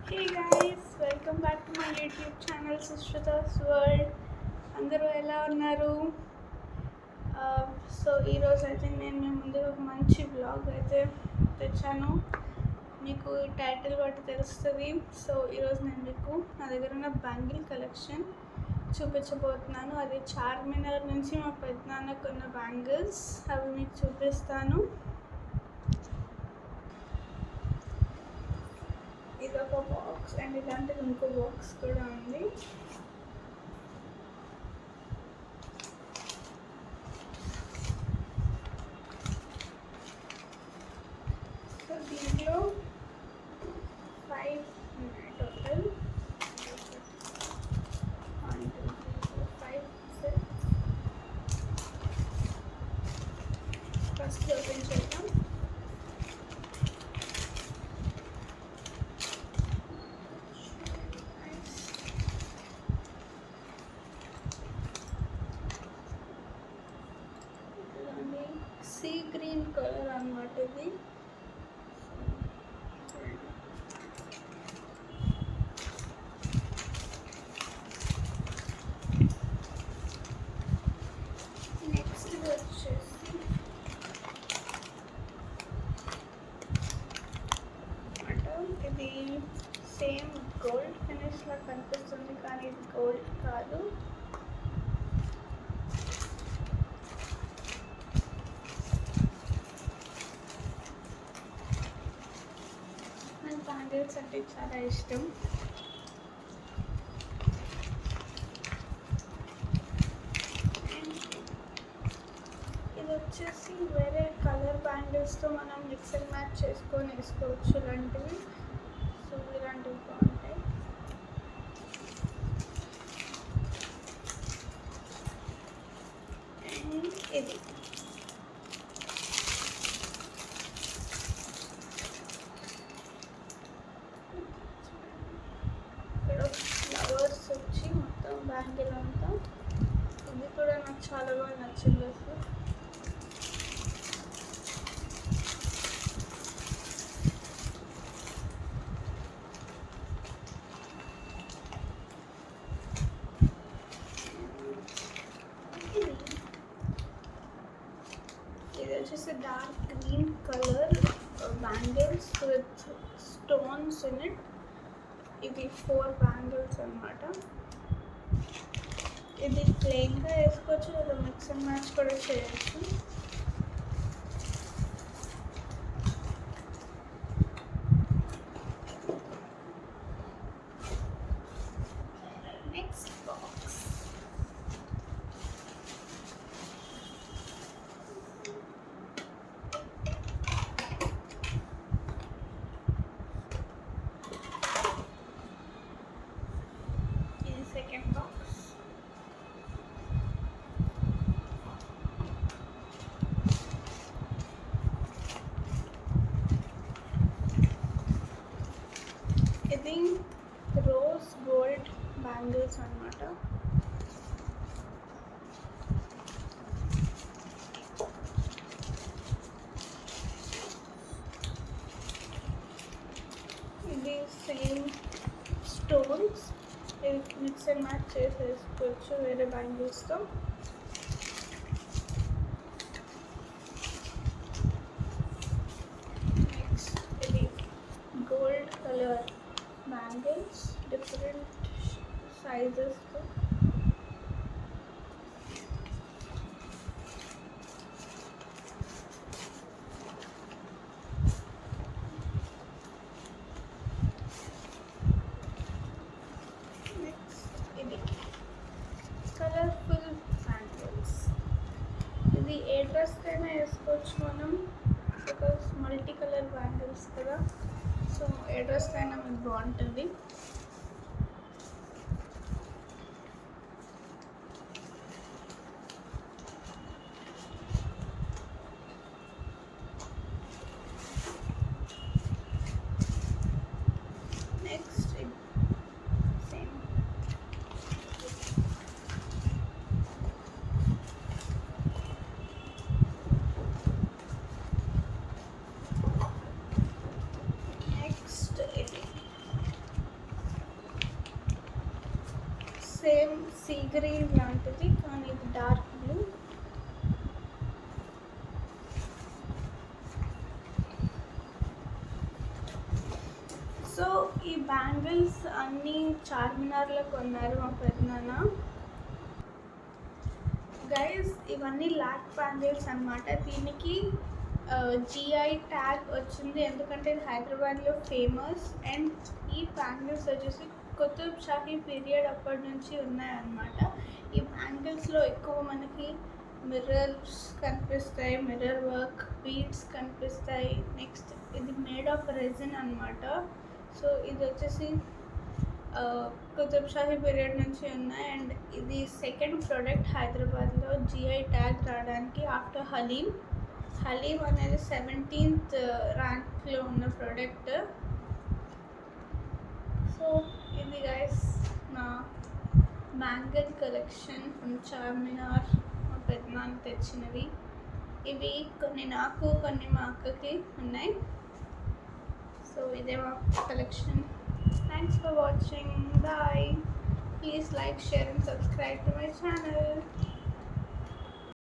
Hey guys, welcome back to my YouTube channel Sushrutas World. అందరూ ఎలా ఉన్నారు? So ఈరోజు అయితే నేను మీ ముందు ఒక మంచి బ్లాగ్ అయితే తెచ్చాను. మీకు టైటిల్ బట్టి తెలుస్తుంది. సో ఈరోజు నేను మీకు నా దగ్గర ఉన్న బ్యాంగిల్ కలెక్షన్ చూపించబోతున్నాను. అది చార్మినార్ నుంచి మా పెద్దనాన్నకు ఉన్న బ్యాంగిల్స్ అవి మీకు చూపిస్తాను. ఇది ఒక బాక్స్ అండ్ ఇలాంటిది ఇంకో బాక్స్ కూడా ఉంది. సో దీంట్లో 5 ఉన్నాయి టోటల్. 1 2 3 4 5 6. ఫస్ట్ ఓపెన్ చేద్దాం. సీ గ్రీన్ కలర్ అన్నమాట ఇది. నెక్స్ట్ వచ్చేసి ఇది సేమ్ గోల్డ్ ఫినిష్ లా కనిపిస్తుంది కానీ ఇది గోల్డ్ కాదు. బ్యాంగిల్స్ అంటే చాలా ఇష్టం. ఇది వచ్చేసి వేరే కలర్ బ్యాంగిల్స్తో మనం మిక్స్ అండ్ మ్యాచ్ చేసుకొని వేసుకోవచ్చు ఇలాంటివి. సో ఇలాంటివి బాగుంటాయి. అండ్ ఇది ఫ్లవర్స్ వచ్చి మొత్తం బ్యాంగిల్ అంతా. ఇది కూడా నాకు చాలా బాగా నచ్చింది అసలు. ఇది వచ్చేసి dark green colour bangles with stones in it. ఇది 4 బ్యాంగిల్స్ అన్నమాట. ఇది ప్లెయిన్గా వేసుకోవచ్చు లేదా మిక్స్ అండ్ మ్యాచ్ కూడా చేయొచ్చు. నెక్స్ట్ బాక్స్ ఇది సెకండ్ బాక్స్. ఇది రోజ్ గోల్డ్ బ్యాంగిల్స్ అన్నమాట. ఇది సేమ్ స్టోన్స్. ఇది మిక్స్ అండ్ మ్యాచ్ చేసేసుకోవచ్చు వేరే బ్యాంగిల్స్తో. నెక్స్ట్ ఇది గోల్డ్ కలర్ బ్యాంగిల్స్ డిఫరెంట్ సైజెస్తో. నెక్స్ట్ ఇది కలర్ఫుల్ బ్యాంగిల్స్. ఇది ఏ డ్రెస్కైనా వేసుకోవచ్చు మనం, బికాస్ మల్టీ కలర్ బ్యాంగిల్స్ కదా. సో ఏ డ్రెస్కైనా మీకు బాగుంటుంది. నెక్స్ట్ సేమ్ నెక్స్ట్ ఇది సేమ్ సీ గ్రీన్ లాంటిది, కానీ ఇది డార్క్ బ్లూ. సో ఈ బ్యాంగిల్స్ అన్నీ చార్మినార్లో కొన్నారు మా పెద్దనాన్న. గైస్ ఇవన్నీ లాక్ బ్యాంగిల్స్ అనమాట. దీనికి జిఐ ట్యాగ్ వచ్చింది ఎందుకంటే ఇది హైదరాబాద్లో ఫేమస్. అండ్ ఈ బ్యాంగిల్స్ వచ్చేసి కుతుబ్ షాహీ పీరియడ్ అప్పటి నుంచి ఉన్నాయన్నమాట. ఈ బ్యాంగిల్స్లో ఎక్కువ మనకి మిర్రర్స్ కనిపిస్తాయి, మిర్రర్ వర్క్, బీడ్స్ కనిపిస్తాయి. నెక్స్ట్ ఇది మేడ్ ఆఫ్ రెజిన్ అనమాట. సో ఇది వచ్చేసి కుతుబ్ షాహీ పీరియడ్ నుంచి ఉన్నాయి. అండ్ ఇది సెకండ్ ప్రోడక్ట్ హైదరాబాద్లో జిఐ ట్యాగ్ రావడానికి ఆఫ్టర్ హలీం. హలీం అనేది 17th ర్యాంక్లో ఉన్న ప్రోడక్ట్. సో ఇది గైస్ నా బ్యాంగిల్ కలెక్షన్ ఫ్రమ్ చార్మినార్, మా పెద్దనాన్న తెచ్చినవి. ఇవి కొన్ని నాకు, కొన్ని మా అక్కకి ఉన్నాయి. సో ఇదే మా collection. Thanks for watching. Bye. Please like, share and subscribe to my channel.